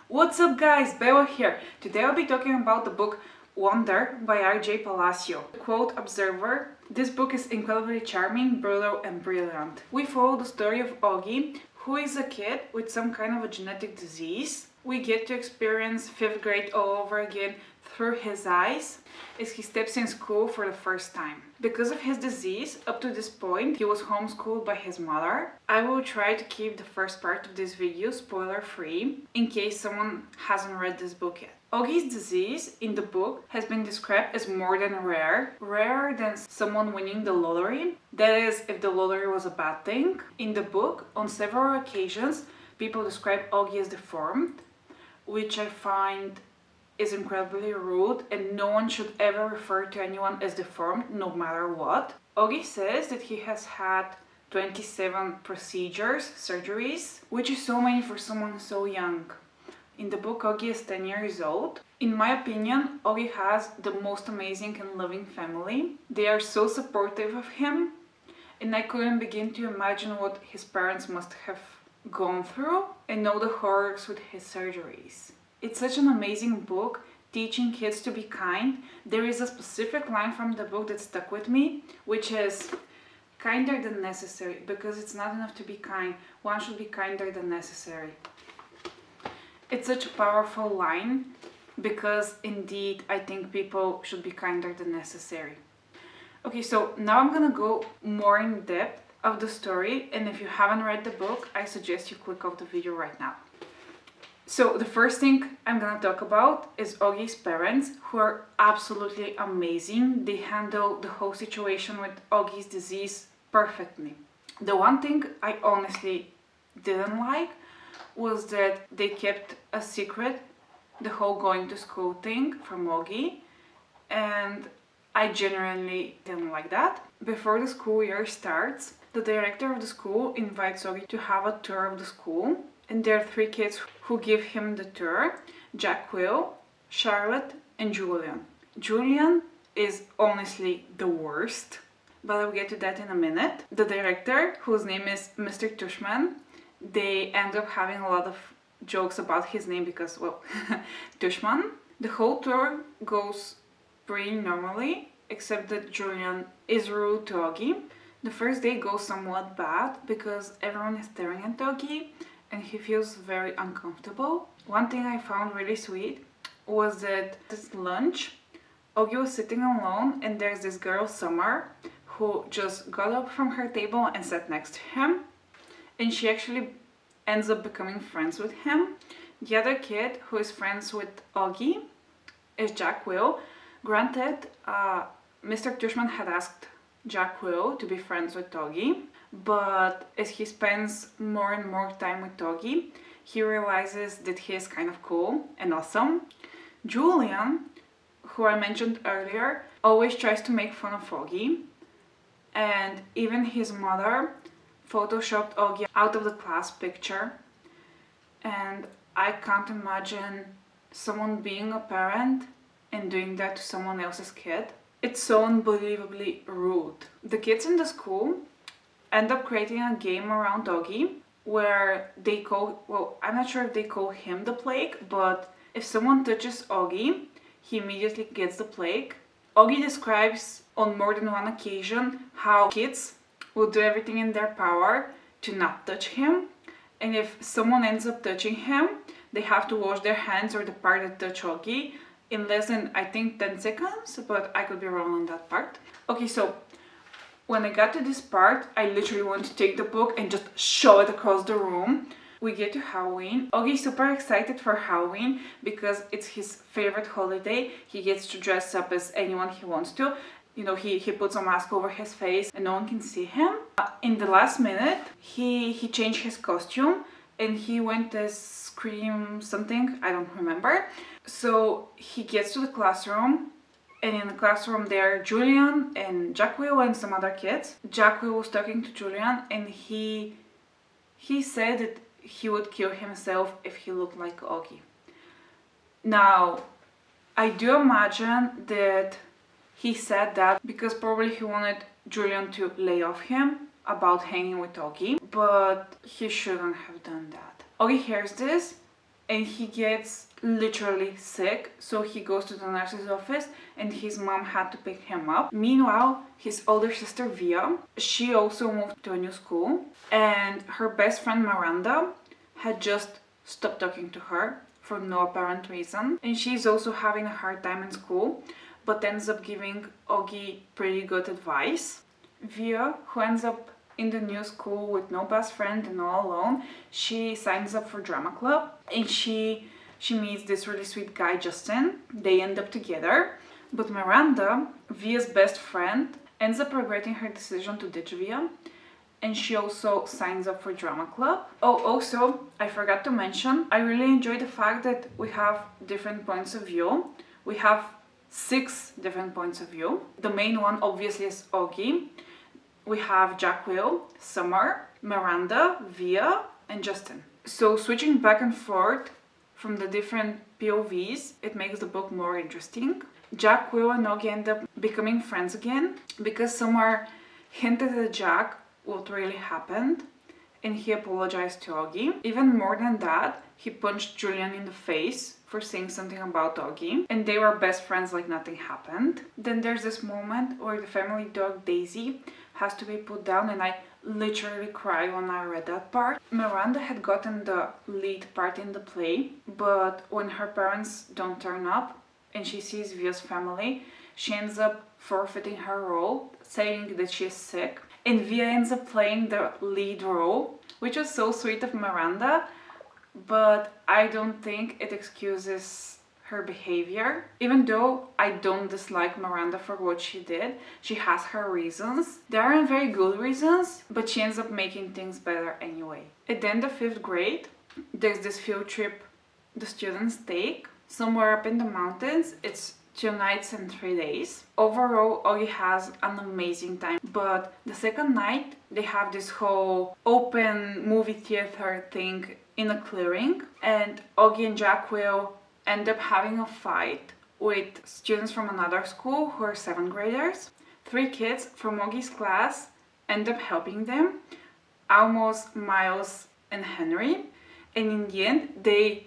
What's up guys, Bella here. Today I'll be talking about the book Wonder by R.J. Palacio. Quote Observer, this book is incredibly charming, brutal and brilliant. We follow the story of Augie, who is a kid with some kind of a genetic disease. We get to experience 5th grade all over again through his eyes as he steps in school for the first time. Because of his disease, up to this point, he was homeschooled by his mother. I will try to keep the first part of this video spoiler free in case someone hasn't read this book yet. Augie's disease in the book has been described as more than rare, rarer than someone winning the lottery. That is, if the lottery was a bad thing. In the book, on several occasions, people describe Augie as deformed, which I find is incredibly rude, and no one should ever refer to anyone as deformed, no matter what. Augie says that he has had 27 surgeries, which is so many for someone so young. In the book, Augie is 10 years old. In my opinion, Augie has the most amazing and loving family. They are so supportive of him, and I couldn't begin to imagine what his parents must have gone through and know the horrors with his surgeries. It's such an amazing book, teaching kids to be kind. There is a specific line from the book that stuck with me, which is kinder than necessary, because it's not enough to be kind. One should be kinder than necessary. It's such a powerful line because indeed I think people should be kinder than necessary. Okay, so now I'm gonna go more in depth of the story, and if you haven't read the book, I suggest you click off the video right now. So the first thing I'm gonna talk about is Augie's parents, who are absolutely amazing. They handle the whole situation with Augie's disease perfectly. The one thing I honestly didn't like was that they kept a secret the whole going to school thing from Augie, and I genuinely didn't like that. Before the school year starts, the director of the school invites Augie to have a tour of the school. And there are 3 kids who give him the tour: Jack, Will, Charlotte, and Julian. Julian is honestly the worst, but I'll get to that in a minute. The director, whose name is Mr. Tushman, they end up having a lot of jokes about his name because, well, Tushman. The whole tour goes pretty normally, except that Julian is rude to Augie. The first day goes somewhat bad because everyone is staring at Augie, and he feels very uncomfortable. One thing I found really sweet was that at lunch, Augie was sitting alone, and there's this girl, Summer, who just got up from her table and sat next to him, and she actually ends up becoming friends with him. The other kid who is friends with Augie is Jack Will. Granted, Mr. Tushman had asked Jack Will to be friends with Augie, but as he spends more and more time with Augie, he realizes that he is kind of cool and awesome. Julian, who I mentioned earlier, always tries to make fun of Augie, and even his mother photoshopped Augie out of the class picture, and I can't imagine someone being a parent and doing that to someone else's kid. It's so unbelievably rude. The kids in the school end up creating a game around Augie where they call, well, I'm not sure if they call him the plague, but if someone touches Augie, he immediately gets the plague. Augie describes on more than one occasion how kids will do everything in their power to not touch him, and if someone ends up touching him, they have to wash their hands or the part that touch Augie in less than, I think, 10 seconds, but I could be wrong on that part. Okay, so when I got to this part, I literally want to take the book and just shove it across the room. We get to Halloween. Augie's super excited for Halloween because it's his favorite holiday. He gets to dress up as anyone he wants to. You know, he puts a mask over his face and no one can see him. In the last minute, he changed his costume and he went as Scream something, I don't remember. So he gets to the classroom, and in the classroom there are Julian and Jack Will and some other kids. Jack Will was talking to Julian, and he said that he would kill himself if he looked like Augie. Now, I do imagine that he said that because probably he wanted Julian to lay off him about hanging with Augie, but he shouldn't have done that. Augie hears this and he gets literally sick, so he goes to the nurse's office and his mom had to pick him up. Meanwhile, his older sister Via, she also moved to a new school, and her best friend Miranda had just stopped talking to her for no apparent reason, and she's also having a hard time in school, but ends up giving Augie pretty good advice. Via, who ends up in the new school with no best friend and all alone, she signs up for drama club, and she meets this really sweet guy, Justin. They end up together, but Miranda, Via's best friend, ends up regretting her decision to ditch Via, and she also signs up for drama club. Oh, also, I forgot to mention, I really enjoy the fact that we have different points of view. We have 6 different points of view. The main one obviously is Augie. We have Jacqueline, Summer, Miranda, Via, and Justin. So switching back and forth from the different POVs, it makes the book more interesting. Jack, Will, and Augie end up becoming friends again because Summer hinted at Jack what really happened, and he apologized to Augie. Even more than that, he punched Julian in the face for saying something about Augie, and they were best friends like nothing happened. Then there's this moment where the family dog Daisy has to be put down, and I literally cried when I read that part. Miranda had gotten the lead part in the play, but when her parents don't turn up and she sees Via's family, she ends up forfeiting her role, saying that she is sick. And Via ends up playing the lead role, which was so sweet of Miranda, but I don't think it excuses her behavior. Even though I don't dislike Miranda for what she did, she has her reasons. They aren't very good reasons, but she ends up making things better anyway. At the end of 5th grade, there's this field trip the students take somewhere up in the mountains. It's 2 nights and 3 days. Overall, Augie has an amazing time, but the second night they have this whole open movie theater thing in a clearing, and Augie and Jack will end up having a fight with students from another school who are 7th graders. 3 kids from Augie's class end up helping them, Almost, Miles, and Henry, and in the end they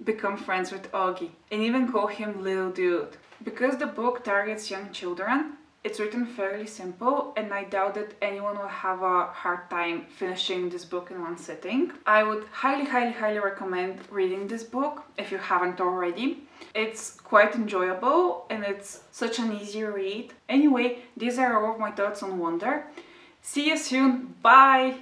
become friends with Augie and even call him little dude. Because the book targets young children, it's written fairly simple, and I doubt that anyone will have a hard time finishing this book in one sitting. I would highly recommend reading this book if you haven't already. It's quite enjoyable and it's such an easy read. Anyway, these are all of my thoughts on Wonder. See you soon, bye!